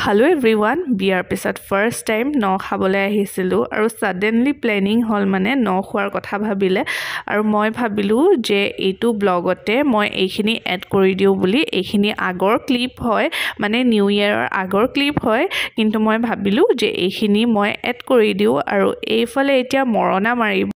Hello everyone, বিয়াৰ পিছত first time ন খাবলৈ আহিছিলোঁ আৰু সডেনলি প্লেনিং হ'ল মানে ন খোৱাৰ কথা ভাবিলে আৰু মই ভাবিলোঁ যে এইটো ব্লগতে মই এইখিনি এড কৰি দিওঁ বুলি। এইখিনি আগৰ ক্লিপ হয়, মানে নিউ ইয়েৰৰ আগৰ ক্লিপ হয়, কিন্তু মই ভাবিলোঁ যে এইখিনি মই এড কৰি দিওঁ আৰু এইফালে এতিয়া মৰণা মাৰিব।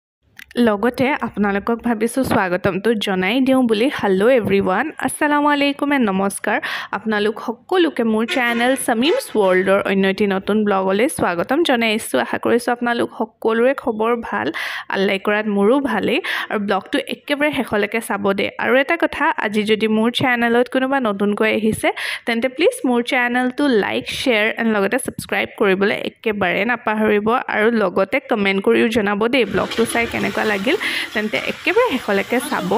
লগতে আপোনালোকক ভাবিছোঁ স্বাগতমটো জনাই দিওঁ বুলি। হেল্ল' এভৰিৱান, আসসালামু আলাইকুম এণ্ড নমস্কাৰ। আপোনালোক সকলোকে মোৰ চেনেল সামিমছ ৱৰ্ল্ডৰ অন্য এটি নতুন ব্লগলৈ স্বাগতম জনাইছোঁ। আশা কৰিছোঁ আপোনালোক সকলোৰে খবৰ ভাল, আল্লাই কৰাত মোৰো ভালেই আৰু ব্লগটো একেবাৰে শেষলৈকে চাব দেই। আৰু এটা কথা, আজি যদি মোৰ চেনেলত কোনোবা নতুনকৈ আহিছে তেন্তে প্লিজ মোৰ চেনেলটো লাইক, শ্বেয়াৰ এণ্ড লগতে ছাবস্ক্ৰাইব কৰিবলৈ একেবাৰে নাপাহৰিব আৰু লগতে কমেণ্ট কৰিও জনাব দেই ব্লগটো চাই কেনেকুৱা লাগিল। তেন্তে একেবাৰে শেষলৈকে চাব।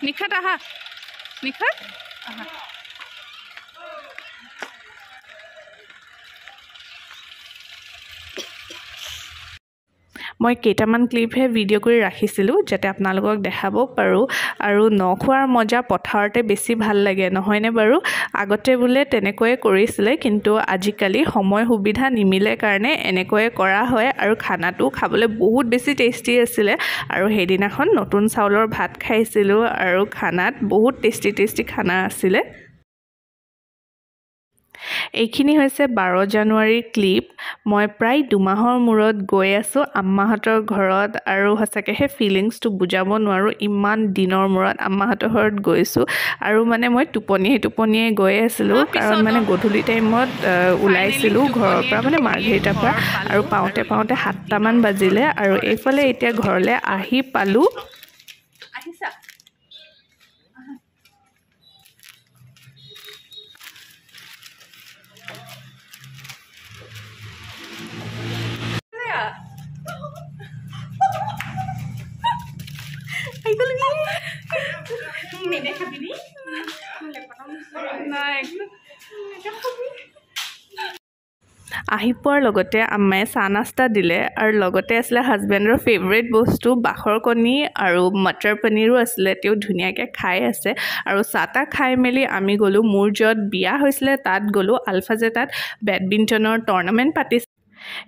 নিখাত আহা, নিখাত আহা। মই কেইটামান ক্লিপহে ভিডিঅ' কৰি ৰাখিছিলোঁ যাতে আপোনালোকক দেখাব পাৰোঁ আৰু ন খোৱাৰ মজা পথাৰতে বেছি ভাল লাগে, নহয়নে বাৰু? আগতে বোলে তেনেকৈয়ে কৰিছিলে, কিন্তু আজিকালি সময় সুবিধা নিমিলে কাৰণে এনেকৈয়ে কৰা হয় আৰু খানাটো খাবলৈ বহুত বেছি টেষ্টি আছিলে। আৰু সেইদিনাখন নতুন চাউলৰ ভাত খাইছিলোঁ আৰু খানাত বহুত টেষ্টি খানা আছিলে। এইখিনি হৈছে 12 জানুৱাৰীৰ ক্লিপ। মই প্ৰায় 2 মাহৰ মূৰত গৈ আছোঁ আম্মাহঁতৰ ঘৰত আৰু সঁচাকৈ সেই ফিলিংছটো বুজাব নোৱাৰোঁ। ইমান দিনৰ মূৰত আম্মাহঁতৰ ঘৰত গৈছোঁ আৰু মানে মই টোপনিয়াই গৈ আছিলোঁ, কাৰণ মানে গধূলি টাইমত ওলাইছিলোঁ ঘৰৰ পৰা, মানে মাৰ্ঘেৰিটাৰ পৰা, আৰু পাওঁতে 7টামান বাজিলে আৰু এইফালে এতিয়া ঘৰলৈ আহি পালোঁ। আহিছা? আহি পোৱাৰ লগতে আম্মাই চাহ নাস্তা দিলে আৰু লগতে আছিলে হাজবেণ্ডৰ ফেভৰেট বস্তু বাঁহৰ কণী আৰু মটৰ পনীৰো আছিলে। তেওঁ ধুনীয়াকৈ খাই আছে আৰু চাহ তাহ খাই মেলি আমি গ'লোঁ মোৰ য'ত বিয়া হৈছিলে, তাত গ'লোঁ। আলফাজে তাত বেডমিণ্টনৰ টুৰ্ণামেণ্ট পাতিছে।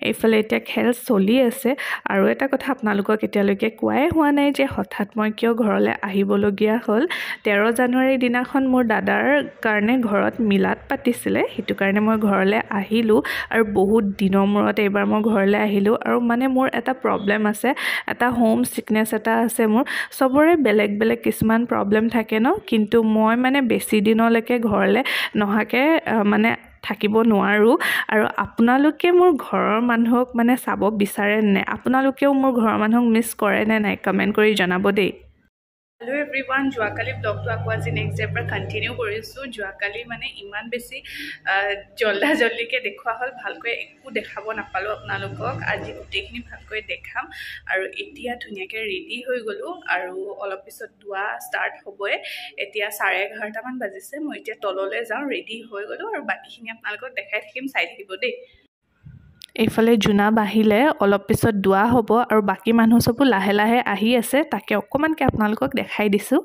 এইফালে এতিয়া খেল চলি আছে আৰু এটা কথা আপোনালোকক এতিয়ালৈকে কোৱাই হোৱা নাই যে হঠাৎ মই কিয় ঘৰলৈ আহিবলগীয়া হ'ল। 13 জানুৱাৰীৰ দিনাখন মোৰ দাদাৰ কাৰণে ঘৰত মিলাদ পাতিছিলে, সেইটো কাৰণে মই ঘৰলৈ আহিলোঁ আৰু বহুত দিনৰ মূৰত এইবাৰ মই ঘৰলৈ আহিলোঁ। আৰু মানে মোৰ এটা প্ৰব্লেম আছে, এটা হোম ছিকনেছ এটা আছে মোৰ। চবৰে বেলেগ কিছুমান প্ৰব্লেম থাকে ন, কিন্তু মই মানে বেছি দিনলৈকে ঘৰলৈ নহাকৈ মানে থাকিব নোৱাৰোঁ। আৰু আপোনালোকে মোৰ ঘৰৰ মানুহক মানে চাব বিচাৰে নে? আপোনালোকেও মোৰ ঘৰৰ মানুহক মিছ কৰে নে নাই? কমেণ্ট কৰি জনাব দেই। হেল্ল' এভৰিৱান, যোৱাকালি ব্লগটো আকৌ আজি নেক্সট ডে'ৰ পৰা কণ্টিনিউ কৰিছোঁ। যোৱাকালি মানে ইমান বেছি জল্দিকৈ দেখুওৱা হ'ল, ভালকৈ একো দেখাব নাপালোঁ আপোনালোকক। আজি গোটেইখিনি ভালকৈ দেখাম আৰু এতিয়া ধুনীয়াকৈ ৰেডি হৈ গ'লোঁ আৰু অলপ পিছত দোৱা ষ্টাৰ্ট হ'বই। এতিয়া 11:30মান বাজিছে। মই এতিয়া তললৈ যাওঁ, ৰেডি হৈ গ'লোঁ আৰু বাকীখিনি আপোনালোকক দেখাই থাকিম, চাই থাকিব দেই। এইফালে জোনা বাঢ়িলে, অলপ পিছত দোৱা হ'ব আৰু বাকী মানুহ চবো লাহে লাহে আহি আছে, তাকে অকণমানকৈ আপোনালোকক দেখাই দিছোঁ।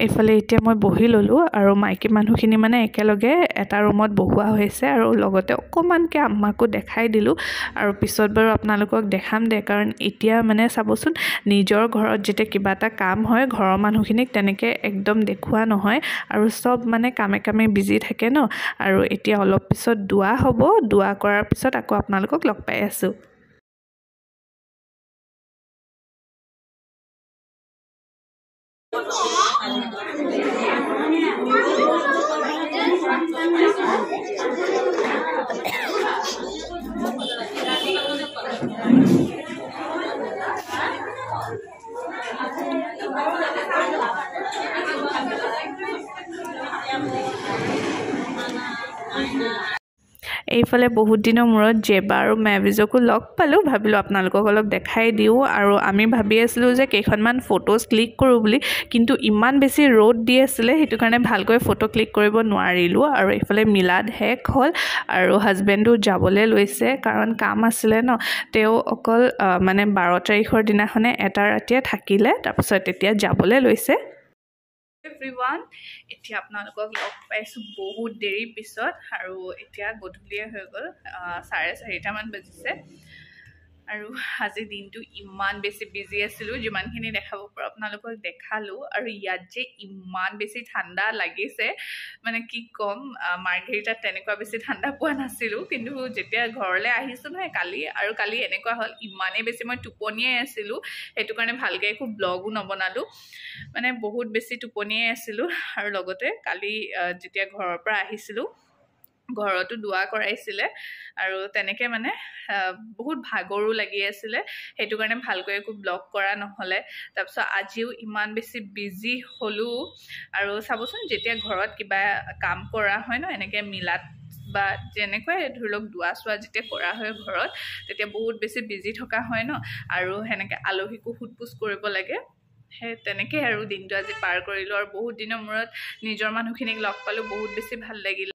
এইফালে এতিয়া মই বহি ল'লোঁ আৰু মাইকী মানুহখিনি মানে একেলগে এটা ৰুমত বহোৱা হৈছে আৰু লগতে অকণমানকৈ আম্মাকো দেখাই দিলোঁ আৰু পিছত বাৰু আপোনালোকক দেখাম দে কাৰণ এতিয়া মানে চাবচোন নিজৰ ঘৰত যেতিয়া কিবা এটা কাম হয় ঘৰৰ মানুহখিনিক তেনেকৈ একদম দেখুওৱা নহয় আৰু চব মানে কামে কামে বিজি থাকে ন আৰু এতিয়া অলপ পিছত দোৱা হ'ব দোৱা কৰাৰ পিছত আকৌ আপোনালোকক লগ পাই আছোঁ এইফালে বহুত দিনৰ মূৰত জেবা আৰু মেভিজকো লগ পালোঁ ভাবিলোঁ আপোনালোকক অলপ দেখাই দিওঁ আৰু আমি ভাবি আছিলোঁ যে কেইখনমান ফটোজ ক্লিক কৰোঁ বুলি কিন্তু ইমান বেছি ৰ'দ দি আছিলে সেইটো কাৰণে ভালকৈ ফটো ক্লিক কৰিব নোৱাৰিলোঁ আৰু এইফালে মিলাদ শেষ হ'ল আৰু হাজবেণ্ডো যাবলৈ লৈছে কাৰণ কাম আছিলে ন তেওঁ অকল মানে 12 তাৰিখৰ দিনাখনে এটা ৰাতিয়ে থাকিলে তাৰপিছত তেতিয়া যাবলৈ লৈছে এভৰিৱান এতিয়া আপোনালোকক লগ পাইছোঁ বহুত দেৰি পিছত আৰু এতিয়া গধূলিয়ে হৈ গ'ল 4:30মান বাজিছে আৰু আজি দিনটো ইমান বেছি বিজি আছিলোঁ যিমানখিনি দেখাব পাৰোঁ আপোনালোকক দেখালোঁ আৰু ইয়াত যে ইমান বেছি ঠাণ্ডা লাগিছে মানে কি ক'ম মাৰ্ঘেৰিটাত তেনেকুৱা বেছি ঠাণ্ডা পোৱা নাছিলোঁ কিন্তু যেতিয়া ঘৰলৈ আহিছোঁ নহয় কালি এনেকুৱা হ'ল ইমানেই বেছি মই টোপনিয়াই আছিলোঁ সেইটো কাৰণে ভালকৈ একো ব্লগো নবনালোঁ মানে বহুত বেছি টোপনিয়াই আছিলোঁ আৰু লগতে কালি যেতিয়া ঘৰৰ পৰা আহিছিলোঁ ঘৰতো দোৱা কৰাইছিলে আৰু তেনেকৈ মানে বহুত ভাগৰো লাগি আছিলে সেইটো কাৰণে ভালকৈ একো ব্লগ কৰা নহ'লে তাৰপিছত আজিও ইমান বেছি বিজি হ'লোঁ আৰু চাবচোন যেতিয়া ঘৰত কিবা কাম কৰা হয় ন এনেকৈ মিলাত বা যেনেকুৱাই ধৰি লওক দোৱা চোৱা যেতিয়া কৰা হয় ঘৰত তেতিয়া বহুত বেছি বিজি থকা হয় ন আৰু সেনেকৈ আলহীকো সোধ-পোছ কৰিব লাগে সেই তেনেকৈ আৰু দিনটো আজি পাৰ কৰিলোঁ আৰু বহুত দিনৰ মূৰত নিজৰ মানুহখিনিক লগ পালোঁ বহুত বেছি ভাল লাগিল